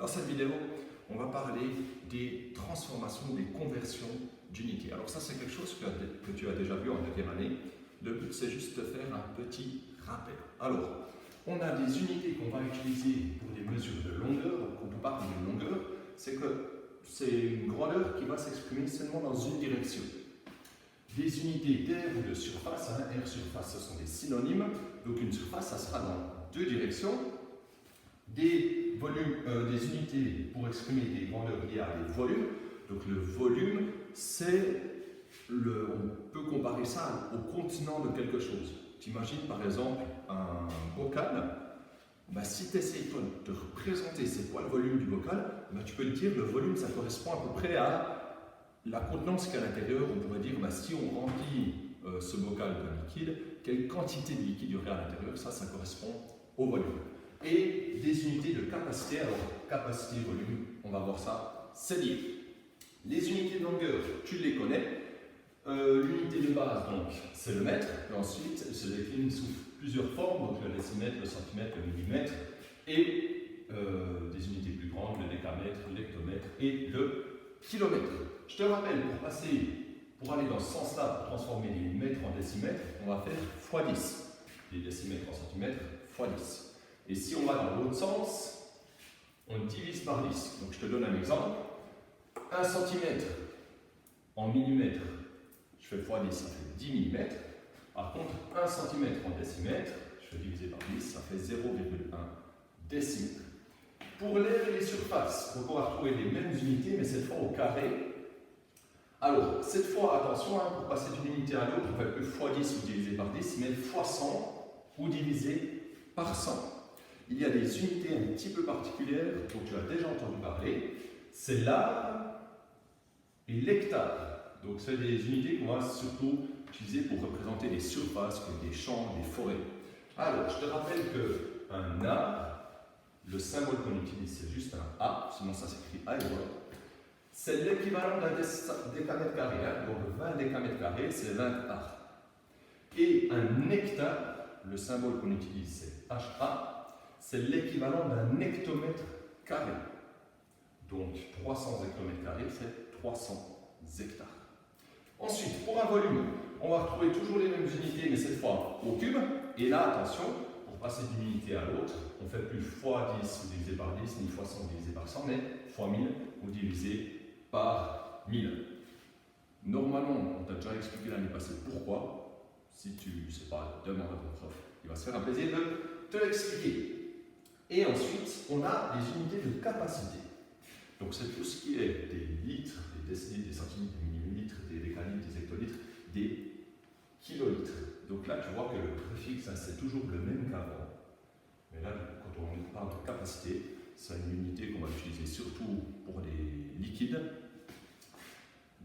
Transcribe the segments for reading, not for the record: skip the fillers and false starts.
cette vidéo, on va parler des transformations, des conversions d'unités. Alors ça, c'est quelque chose que tu as déjà vu en deuxième année. Le but, c'est juste de faire un petit rappel. Alors, on a des unités qu'on va utiliser pour des mesures de longueur. Donc, on peut parler de longueur, c'est que c'est une grandeur qui va s'exprimer seulement dans une direction. Des unités d'air ou de surface, air, surface, ce sont des synonymes. Donc une surface, ça sera dans deux directions. Des unités pour exprimer des grandeurs liées à des volumes. Donc le volume, on peut comparer ça au contenant de quelque chose. Tu imagines par exemple un bocal. Si tu essaies de représenter c'est quoi le volume du bocal, tu peux te dire le volume ça correspond à peu près à la contenance qu'il y a à l'intérieur. On pourrait dire si on remplit ce bocal de liquide, quelle quantité de liquide il y aurait à l'intérieur, ça correspond au volume. Et des unités de capacité, alors capacité, volume, on va voir ça, c'est lié. Les unités de longueur, tu les connais. L'unité de base, donc, c'est le mètre, et ensuite elle se décline sous plusieurs formes, donc le décimètre, le centimètre, le millimètre, et des unités plus grandes, le décamètre, l'hectomètre et le kilomètre. Je te rappelle, pour aller dans ce sens-là, pour transformer les mètres en décimètres, on va faire x10. Les décimètres en centimètres, x10. Et si on va dans l'autre sens, on divise par 10. Donc je te donne un exemple. 1 cm en millimètres, je fais x10, ça fait 10 mm. Par contre, 1 cm en décimètre, je fais diviser par 10, ça fait 0,1 décimètre. Pour l'air et les surfaces, donc on va retrouver les mêmes unités, mais cette fois au carré. Alors, cette fois, attention, pour passer d'une unité à l'autre, on ne fait plus x10 ou divisé par 10, mais x100 ou divisé par 100. Il y a des unités un petit peu particulières dont tu as déjà entendu parler. C'est l'ar et l'hectare. Donc, c'est des unités qu'on va surtout utiliser pour représenter des surfaces comme des champs, des forêts. Alors, je te rappelle qu'un ar, le symbole qu'on utilise, c'est juste un A, sinon ça s'écrit A et voilà. C'est l'équivalent d'un décamètre carré. Donc 20 décamètres carrés, c'est 20 ar. Et un hectare, le symbole qu'on utilise, c'est HA, c'est l'équivalent d'un hectomètre carré. Donc 300 hectomètres carrés, c'est 300 hectares. Ensuite, pour un volume, on va retrouver toujours les mêmes unités, mais cette fois au cube. Et là, attention, pour passer d'une unité à l'autre, on ne fait plus x10 ou divisé par 10, ni x100 ou divisé par 100, mais x1000 ou divisé par 1000. Normalement, on t'a déjà expliqué l'année passée pourquoi. Si tu ne sais pas, demande à ton prof. Il va se faire un plaisir de te l'expliquer. Et ensuite, on a les unités de capacité. Donc c'est tout ce qui est des litres, des décilitres, des centilitres, des millilitres, des décalitres, des hectolitres, des kilolitres. Donc là, tu vois que le préfixe, c'est toujours le même qu'avant. Mais là, quand on parle de capacité, c'est une unité qu'on va utiliser surtout pour des liquides.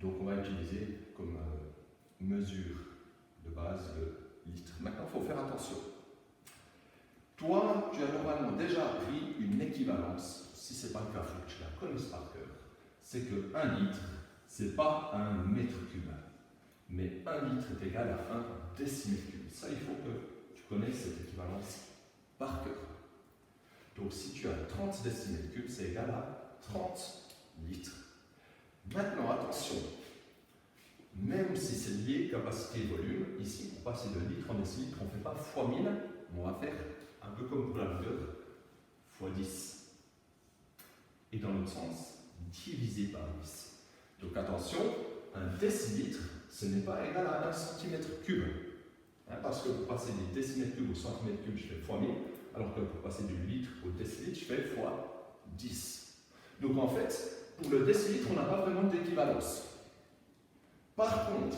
Donc on va utiliser comme mesure de base le litre. Maintenant, il faut faire attention. Toi, tu as normalement déjà appris une équivalence. Si ce n'est pas le cas, il faut que tu la connaisses par cœur. C'est que 1 litre, ce n'est pas un mètre cube. Mais 1 litre est égal à 1 décimètre cube. Ça, il faut que tu connaisses cette équivalence par cœur. Donc, si tu as 30 décimètres cubes, c'est égal à 30 litres. Maintenant, attention. Même si c'est lié capacité et volume, ici, pour passer de litre en décilitre, on ne fait pas x 1000, on va faire un peu comme pour la longueur, x10. Et dans l'autre sens, divisé par 10. Donc attention, un décilitre, ce n'est pas égal à 1 centimètre cube. Parce que pour passer des décimètres cubes au centimètre cube, je fais x 1000, alors que pour passer du litre au décilitre, je fais x 10. Donc en fait, pour le décilitre, on n'a pas vraiment d'équivalence. Par contre,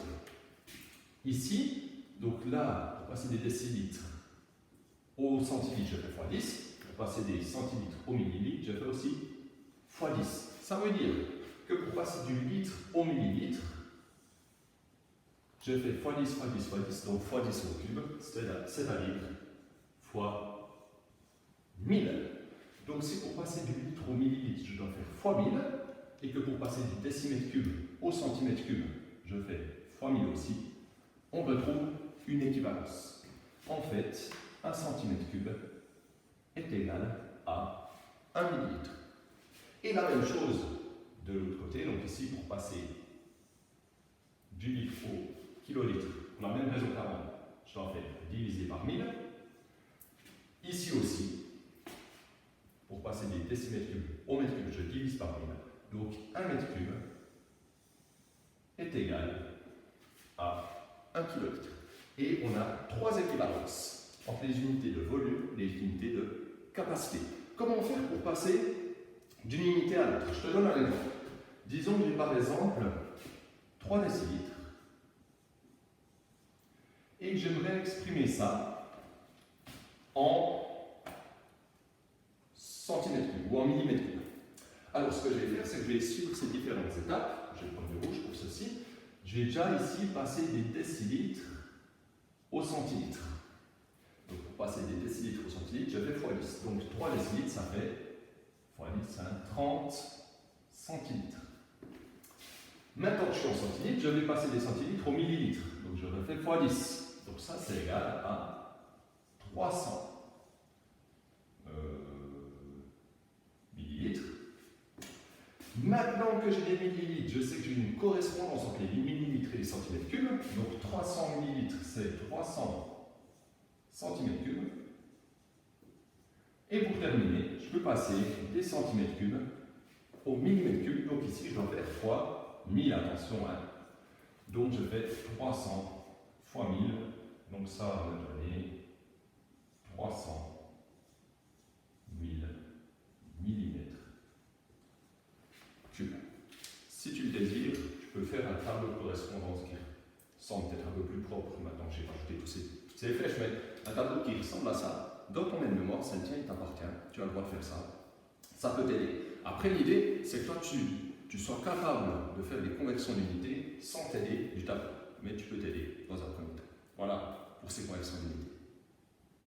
ici, donc là, pour passer des décilitres au centilitre, je fais x10. Pour passer des centilitres au millilitre, je fais aussi x10. Ça veut dire que pour passer du litre au millilitre, je fais x10, x10, x10, donc x10 au cube, c'est-à-dire fois 1000. Donc si pour passer du litre au millilitre, je dois faire x 1000, et que pour passer du décimètre cube au centimètre cube, je fais x 1000 aussi, on retrouve une équivalence. En fait, 1 centimètre cube est égal à 1 millilitre. Et la même chose de l'autre côté, donc ici pour passer du litre au kilolitre, pour la même raison qu'avant, je dois faire diviser par 1000. Ici aussi, pour passer des décimètres cubes au mètre cube, je divise par 1000. Donc 1 mètre cube est égal à 1 kilolitre. Et on a 3 équivalences entre les unités de volume et les unités de capacité. Comment faire pour passer d'une unité à l'autre? Je te donne un exemple. Disons que j'ai par exemple 3 décilitres et que j'aimerais exprimer ça en centimètres cubes ou en millimètres cubes. Alors ce que je vais faire, c'est que je vais suivre ces différentes étapes. Je vais prendre du rouge pour ceci. Je vais déjà ici passer des décilitres au centilitre. Donc pour passer des décilitres au centilitre, je fais x 10. Donc 3 décilitres, ça fait x 10, 30 centilitres. Maintenant que je suis en centilitres, je vais passer des centilitres au millilitre. Donc je refais x 10. Donc ça, c'est égal à 300 millilitres. Maintenant que j'ai des millilitres, je sais que j'ai une correspondance entre les millilitres et les centimètres cubes. Donc 300 millilitres, c'est 300 centimètres cubes. Et pour terminer, je peux passer des centimètres cubes au millimètre cube. Donc ici, je dois faire fois 1000, attention. Hein. Donc je fais 300 fois 1000. Donc ça va me donner 300 000 millimètres cubes. Si tu le désires, tu peux faire un tableau de correspondance qui semble peut-être un peu plus propre maintenant que j'ai rajouté toutes ces flèches, mais un tableau qui ressemble à ça. Dans ton aide-mémoire, c'est le tien, il t'appartient, tu as le droit de faire ça. Ça peut t'aider. Après, l'idée, c'est que toi, tu sois capable de faire des conversions d'unités sans t'aider du tableau. Mais tu peux t'aider dans un premier temps. Voilà pour ces conversions d'unités.